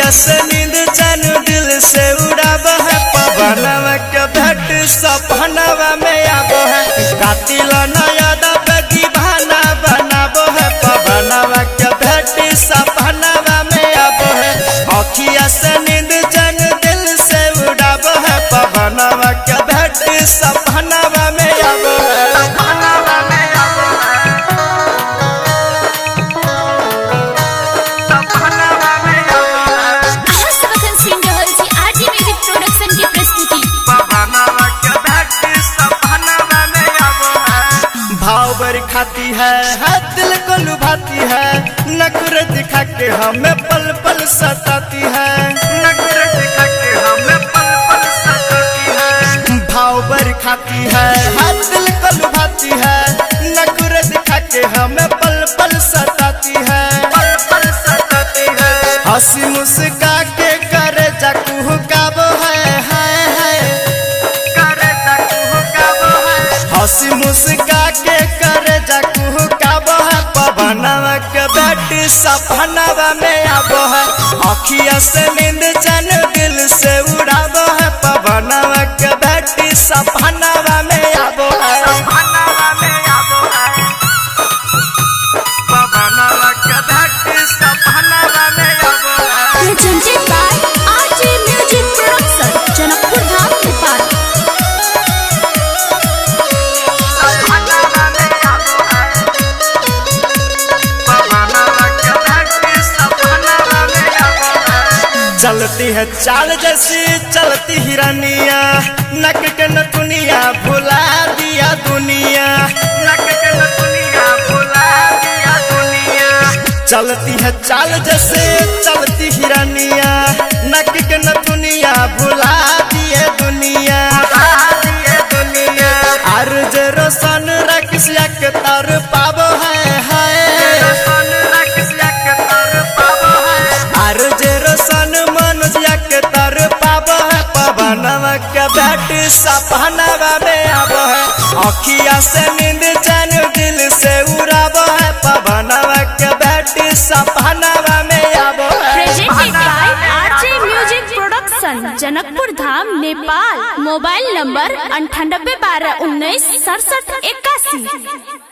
अखिया से नींद चैन दिल से उड़ाब है पवनवा के भेंट सपनवा में आब है कातिल नयन बेगी भाना बनाबो है पवनवा के भेंट सपनवा में आब है अखिया से नींद चैन दिल से उड़ाब है पवनवा के भेंट सपनवा में आब है। खाती है दिल को लुभाती है नखरे दिखा के हमें पल पल सताती है नखरे दिखा के हमें पल पल सताती है भाव भर खाती है दिल को लुभाती है नखरे दिखा के हमें पल पल सताती है पल पल सताती है हंसी मुस्का के करे जाकू काबो है करे जाकू काबो है हंसी मुस्का के करे जाकू काबो है पवनवा के भेंट सपनवा में आबो है अखिया से नींद चैन दिल से उड़ाबो है पवनवा के भेंट सपनवा में आबो है पवनवा के भेंट सपनवा में आबो है। presented by RJ Music Production, Janakpur Dham Nepal. चलती है चाल जैसी चलती हिरनिया नक के नथुनिया भुला दिया दुनिया नक के नथुनिया भुला दिया दुनिया चलती है चाल जैसे चलती हिरनिया नक के नथुनिया भुला दिए दुनिया अर्ज रोशन रखसिया के तर पाबो है अर्ज रोशन मनुष्य के तर पाबो है पवनवा के भेंट सपनवा में आबो है अखिया से नींद चैन दिल से उड़ाबो है पवनवा के भेंट सपनवा में आबो है। presented by RJ Music Production, Janakpur Dham Nepal. Mobile number 9812196781।